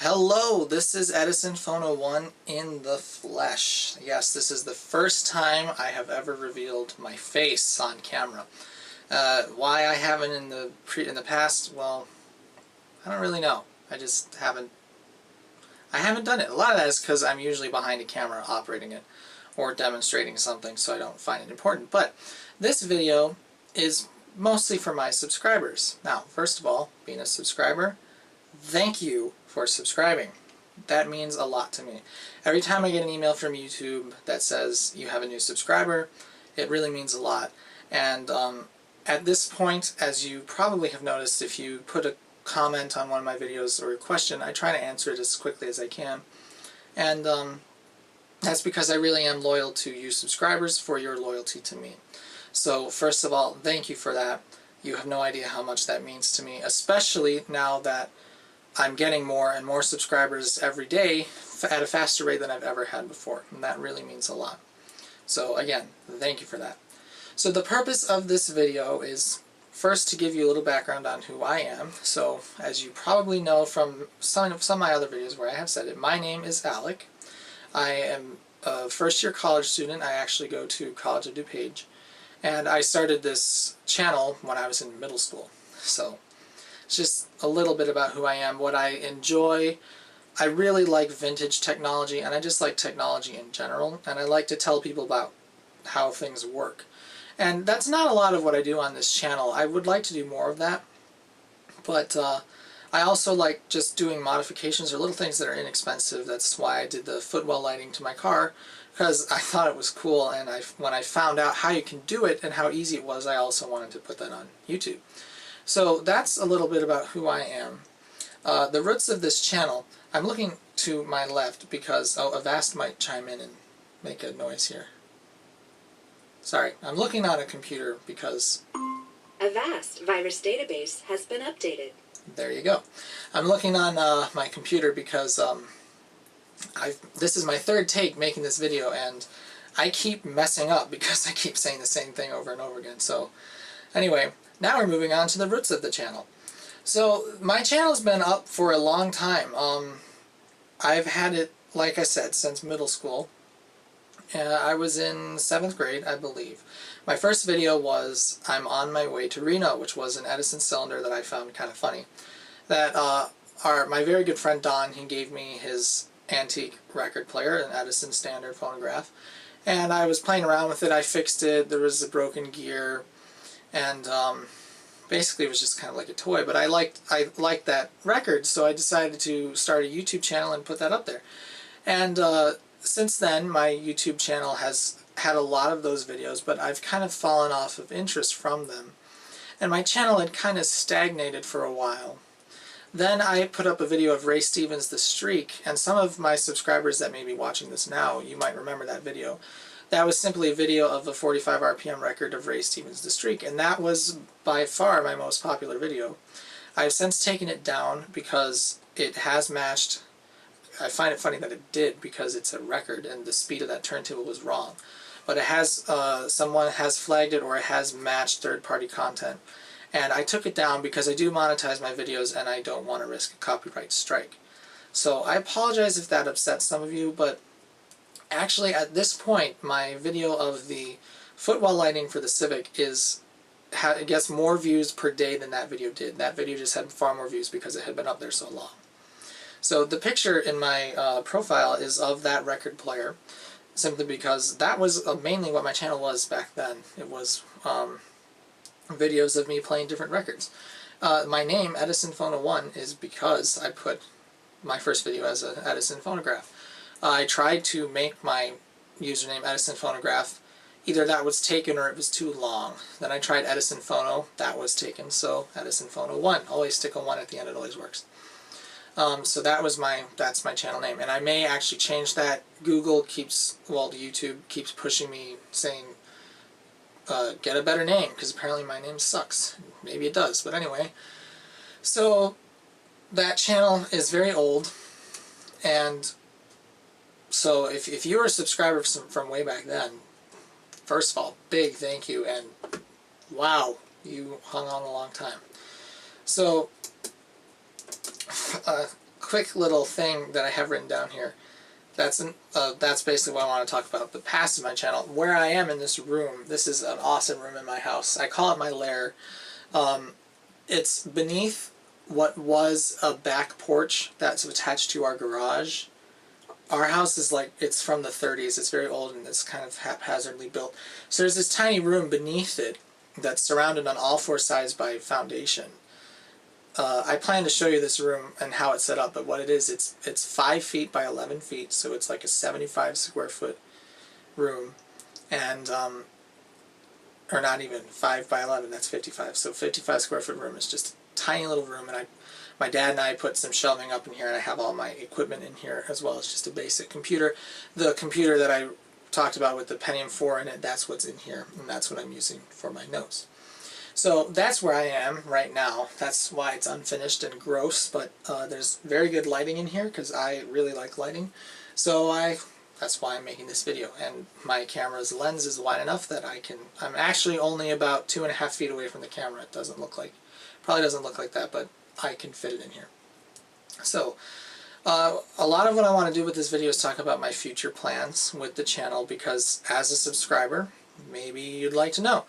Hello, this is edisonphono1 in the flesh. Yes, this is the first time I have ever revealed my face on camera. Why I haven't in the past, well, I don't really know. I just haven't done it. A lot of that is because I'm usually behind a camera operating it or demonstrating something, so I don't find it important. But this video is mostly for my subscribers. Now, first of all, being a subscriber, thank you for subscribing. That means a lot to me. Every time I get an email from YouTube that says you have a new subscriber, it really means a lot. And at this point, as you probably have noticed, if you put a comment on one of my videos or a question, I try to answer it as quickly as I can. And that's because I really am loyal to you subscribers for your loyalty to me. So first of all, thank you for that. You have no idea how much that means to me, especially now that I'm getting more and more subscribers every day at a faster rate than I've ever had before, and that really means a lot. So again, thank you for that. So the purpose of this video is first to give you a little background on who I am. So as you probably know from some of my other videos where I have said it, my name is Alec. I am a first-year college student. I actually go to College of DuPage, and I started this channel when I was in middle school. So it's just a little bit about who I am, what I enjoy. I really like vintage technology, and I just like technology in general, and I like to tell people about how things work. And that's not a lot of what I do on this channel. I would like to do more of that, but I also like just doing modifications or little things that are inexpensive. That's why I did the footwell lighting to my car, because I thought it was cool, and when I found out how you can do it and how easy it was, I also wanted to put that on YouTube. So that's a little bit about who I am. The roots of this channel, I'm looking to my left because, oh, Avast might chime in and make a noise here. Sorry, I'm looking on a computer because Avast virus database has been updated. There you go. I'm looking on my computer because this is my third take making this video, and I keep messing up because I keep saying the same thing over and over again. So anyway, now we're moving on to the roots of the channel. So my channel's been up for a long time. I've had it, like I said, since middle school. I was in 7th grade, I believe. My first video was I'm on my way to Reno, which was an Edison cylinder that I found kind of funny. That my very good friend Don, he gave me his antique record player, an Edison standard phonograph, and I was playing around with it. I fixed it. There was a broken gear, and basically it was just kind of like a toy. But I liked that record, so I decided to start a YouTube channel and put that up there. And since then, my YouTube channel has had a lot of those videos, but I've kind of fallen off of interest from them. And my channel had kind of stagnated for a while. Then I put up a video of Ray Stevens' The Streak, and some of my subscribers that may be watching this now, you might remember that video. That was simply a video of a 45 RPM record of Ray Stevens' The Streak, and that was by far my most popular video. I've since taken it down because it has matched. I find it funny that it did because it's a record and the speed of that turntable was wrong. But it has, someone has flagged it, or it has matched third-party content. And I took it down because I do monetize my videos and I don't want to risk a copyright strike. So I apologize if that upsets some of you, but actually at this point my video of the footwell lighting for the Civic it gets more views per day than that video did. That video just had far more views because it had been up there so long. So the picture in my profile is of that record player, simply because that was mainly what my channel was back then. It was videos of me playing different records. My name, edisonphono1, is because I put my first video as an Edison phonograph. I tried to make my username Edison Phonograph. Either that was taken or it was too long. Then I tried Edison Phono, that was taken, so edisonphono1. Always stick a 1 at the end, it always works. So that's my channel name, and I may actually change that. YouTube keeps pushing me, saying, get a better name, because apparently my name sucks. Maybe it does, but anyway. So that channel is very old, and so if you're a subscriber from way back then, first of all, big thank you, and wow, you hung on a long time. So quick little thing that I have written down here. That's basically what I want to talk about. The past of my channel, where I am in this room. This is an awesome room in my house. I call it my lair. It's beneath what was a back porch that's attached to our garage. Our house is like, it's from the 30s. It's very old and it's kind of haphazardly built. So there's this tiny room beneath it that's surrounded on all four sides by foundation. I plan to show you this room and how it's set up, but what it is, it's 5 feet by 11 feet, so it's like a 75 square foot room, and or not even 5 by 11, that's 55. So 55 square foot room is just a tiny little room, and my dad and I put some shelving up in here, and I have all my equipment in here as well as just a basic computer. The computer that I talked about with the Pentium 4 in it, that's what's in here, and that's what I'm using for my notes. So that's where I am right now. That's why it's unfinished and gross, but there's very good lighting in here because I really like lighting. So that's why I'm making this video. And my camera's lens is wide enough that I'm actually only about 2.5 feet away from the camera. It probably doesn't look like that, but I can fit it in here. So a lot of what I want to do with this video is talk about my future plans with the channel, because as a subscriber, maybe you'd like to know.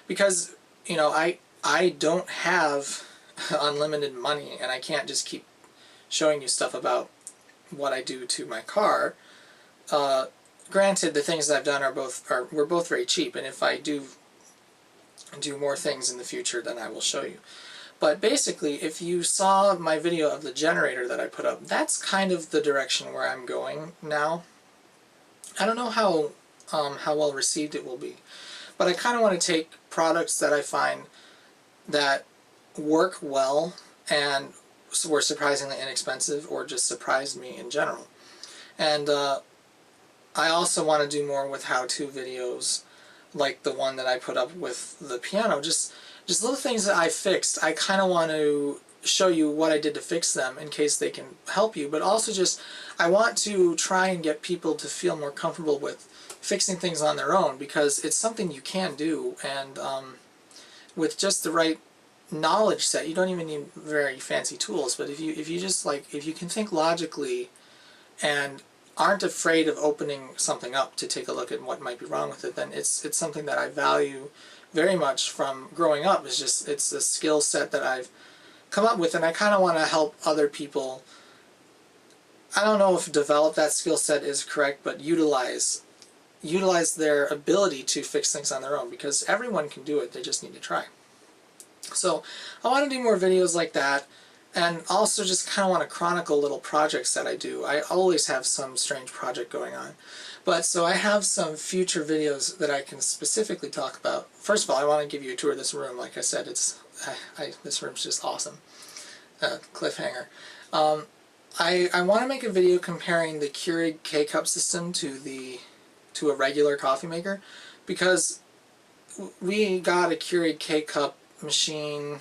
Because you know, I don't have unlimited money, and I can't just keep showing you stuff about what I do to my car. Granted, the things that I've done were both very cheap, and if I do more things in the future, then I will show you. But basically, if you saw my video of the generator that I put up, that's kind of the direction where I'm going now. I don't know how well received it will be. But I kind of want to take products that I find that work well and were surprisingly inexpensive, or just surprised me in general. And I also want to do more with how-to videos, like the one that I put up with the piano. Just little things that I fixed. I kind of want to show you what I did to fix them in case they can help you. But also I want to try and get people to feel more comfortable with fixing things on their own, because it's something you can do, and with just the right knowledge set, you don't even need very fancy tools. But if you can think logically and aren't afraid of opening something up to take a look at what might be wrong with it, then it's something that I value very much from growing up. It's a skill set that I've come up with, and I kind of want to help other people. I don't know if develop that skill set is correct, but utilize their ability to fix things on their own, because everyone can do it, they just need to try. So I want to do more videos like that, and also just kind of want to chronicle little projects that I do. I always have some strange project going on. But so I have some future videos that I can specifically talk about. First of all, I want to give you a tour of this room. Like I said, this room's just awesome. Cliffhanger. I want to make a video comparing the Keurig K-Cup system to a regular coffee maker, because we got a Keurig K-Cup machine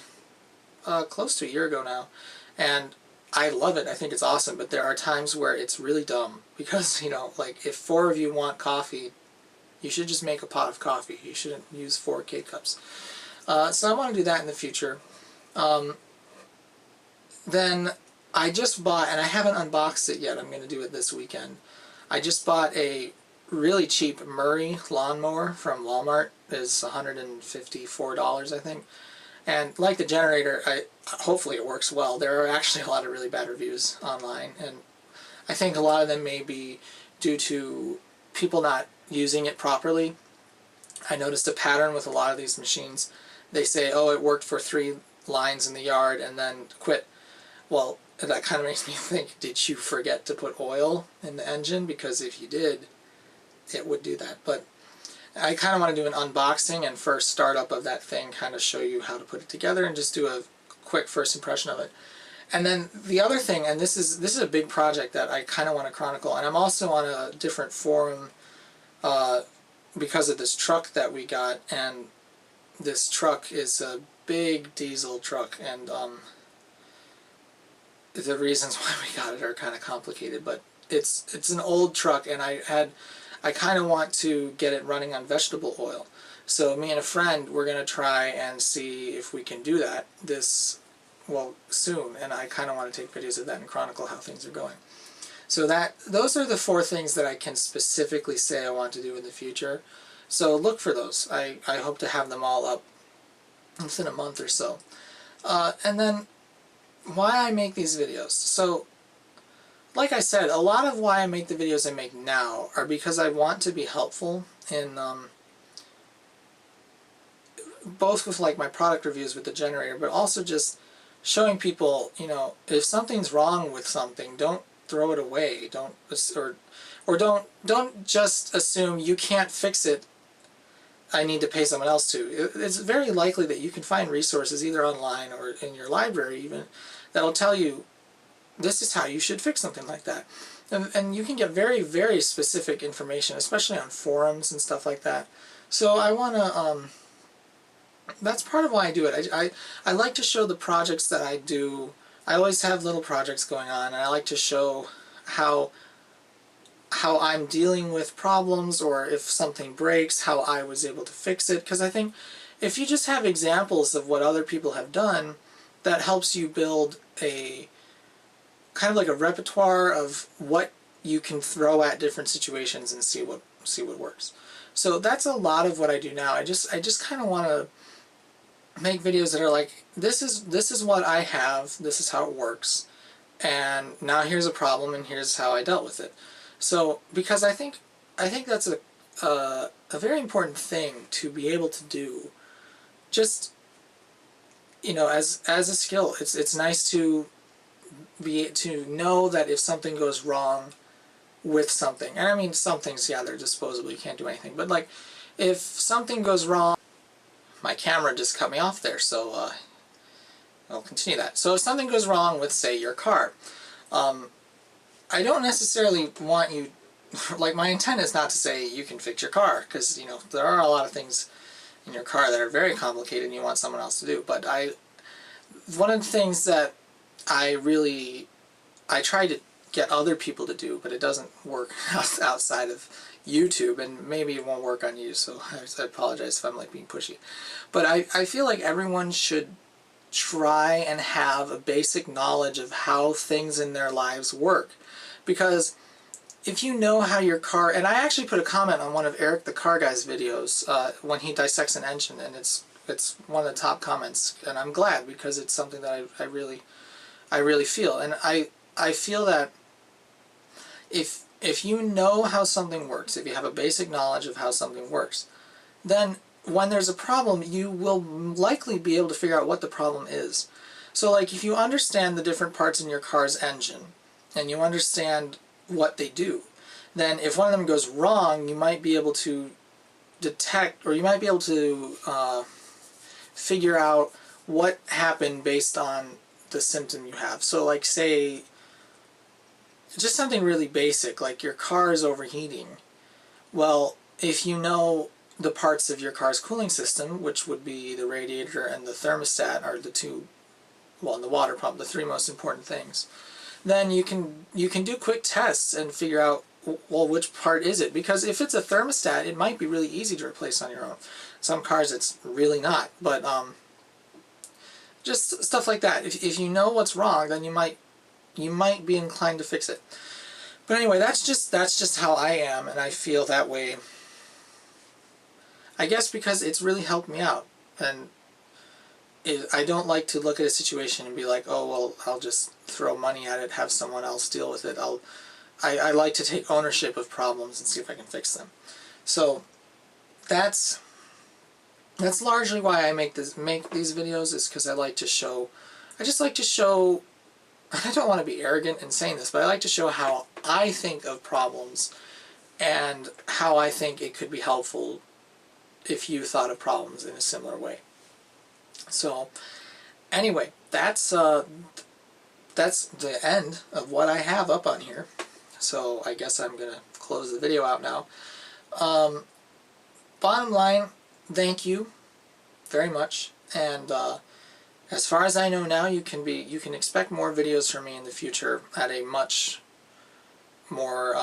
close to a year ago now, and I love it. I think it's awesome, but there are times where it's really dumb, because, you know, like, if 4 of you want coffee, you should just make a pot of coffee. You shouldn't use 4 K-Cups. So I want to do that in the future. Then I just bought, and I haven't unboxed it yet, I'm going to do it this weekend, I just bought a really cheap Murray lawnmower from Walmart. It's $154, I think. And like the generator, hopefully it works well. There are actually a lot of really bad reviews online, and I think a lot of them may be due to people not using it properly. I noticed a pattern with a lot of these machines. They say, oh, it worked for 3 lines in the yard and then quit. Well, that kind of makes me think, did you forget to put oil in the engine? Because if you did, it would do that. But I kind of want to do an unboxing and first startup of that thing, kind of show you how to put it together and just do a quick first impression of it. And then the other thing, and this is a big project that I kind of want to chronicle, and I'm also on a different forum because of this truck that we got, and this truck is a big diesel truck, and the reasons why we got it are kind of complicated, but it's an old truck, and I kind of want to get it running on vegetable oil. So me and a friend, we're going to try and see if we can do that this well, soon, and I kind of want to take videos of that and chronicle how things are going. So those are the 4 things that I can specifically say I want to do in the future. So look for those. I hope to have them all up within a month or so. And then why I make these videos. So like I said, a lot of why I make the videos I make now are because I want to be helpful in both with like my product reviews with the generator, but also just showing people, you know, if something's wrong with something, don't throw it away. Don't just assume you can't fix it, I need to pay someone else to. It's very likely that you can find resources either online or in your library even that'll tell you this is how you should fix something like that. And you can get very, very specific information, especially on forums and stuff like that. So I want to, that's part of why I do it. I like to show the projects that I do. I always have little projects going on, and I like to show how I'm dealing with problems, or if something breaks, how I was able to fix it. Because I think if you just have examples of what other people have done, that helps you build a kind of like a repertoire of what you can throw at different situations and see what works. So that's a lot of what I do now. I just kind of want to make videos that are like, this is what I have, this is how it works, and now here's a problem and here's how I dealt with it. So because I think that's a very important thing to be able to do. Just, you know, as a skill, it's nice to know that if something goes wrong with something, and I mean some things, yeah, they're disposable, you can't do anything, but like if something goes wrong, my camera just cut me off there, so I'll continue that. So if something goes wrong with, say, your car, I don't necessarily want you, like, my intent is not to say you can fix your car, because, you know, there are a lot of things in your car that are very complicated and you want someone else to do. But one of the things that I try to get other people to do, but it doesn't work outside of YouTube, and maybe it won't work on you, so I apologize if I'm like being pushy. But I feel like everyone should try and have a basic knowledge of how things in their lives work. Because if you know how your car, and I actually put a comment on one of Eric the Car Guy's videos when he dissects an engine, and it's one of the top comments, and I'm glad, because it's something that I really feel. And I feel that if you know how something works, if you have a basic knowledge of how something works, then when there's a problem, you will likely be able to figure out what the problem is. So like if you understand the different parts in your car's engine, and you understand what they do, then if one of them goes wrong, you might be able to detect, or you might be able to figure out what happened based on the symptom you have. So like, say, just something really basic, like your car is overheating. Well, if you know the parts of your car's cooling system, which would be the radiator and the thermostat, are the two, well, and the water pump, the 3 most important things, then you can do quick tests and figure out, well, which part is it? Because if it's a thermostat, it might be really easy to replace on your own. Some cars it's really not, but just stuff like that. If you know what's wrong, then you might be inclined to fix it. But anyway, that's just how I am, and I feel that way, I guess, because it's really helped me out. And I don't like to look at a situation and be like, oh, well, I'll just throw money at it, have someone else deal with it. I like to take ownership of problems and see if I can fix them. So that's largely why I make these videos, is because I just like to show, I don't want to be arrogant in saying this, but I like to show how I think of problems and how I think it could be helpful if you thought of problems in a similar way. So anyway, that's the end of what I have up on here. So I guess I'm gonna close the video out now. Bottom line, thank you very much, and as far as I know now, you can expect more videos from me in the future at a much more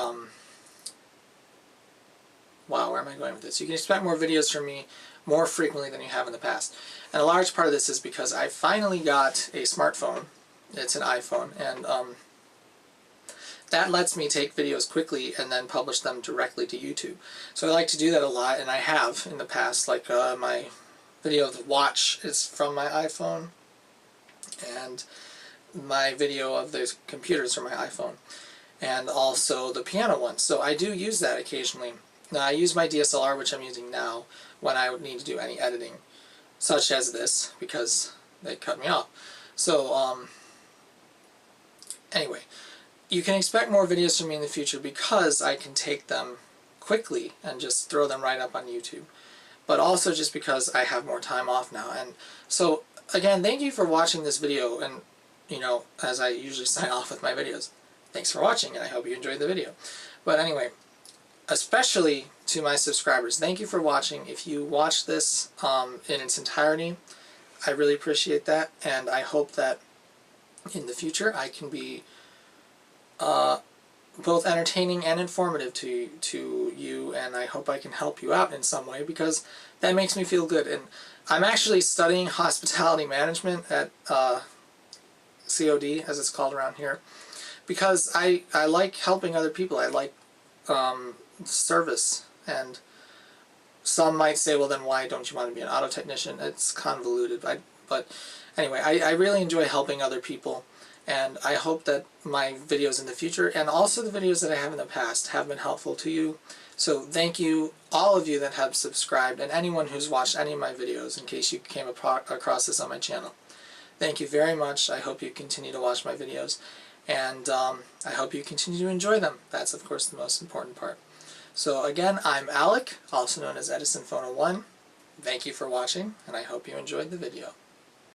wow, where am I going with this? You can expect more videos from me more frequently than you have in the past. And a large part of this is because I finally got a smartphone. It's an iPhone, and that lets me take videos quickly and then publish them directly to YouTube. So I like to do that a lot, and I have in the past. Like my video of the watch is from my iPhone, and my video of the computers from my iPhone, and also the piano one. So I do use that occasionally. Now I use my DSLR, which I'm using now, when I would need to do any editing, such as this, because they cut me off. So anyway, you can expect more videos from me in the future because I can take them quickly and just throw them right up on YouTube. But also just because I have more time off now. And so again, thank you for watching this video, and you know, as I usually sign off with my videos, thanks for watching, and I hope you enjoyed the video. But anyway, especially to my subscribers, thank you for watching. If you watch this in its entirety, I really appreciate that, and I hope that in the future I can be both entertaining and informative to you, and I hope I can help you out in some way, because that makes me feel good. And I'm actually studying hospitality management at COD, as it's called around here, because I like helping other people. I like service, and some might say, well, then why don't you want to be an auto technician? It's convoluted, but anyway, I really enjoy helping other people, and I hope that my videos in the future, and also the videos that I have in the past, have been helpful to you. So thank you, all of you that have subscribed, and anyone who's watched any of my videos, in case you came across this on my channel. Thank you very much. I hope you continue to watch my videos, and I hope you continue to enjoy them. That's, of course, the most important part. So again, I'm Alec, also known as edisonphono1. Thank you for watching, and I hope you enjoyed the video.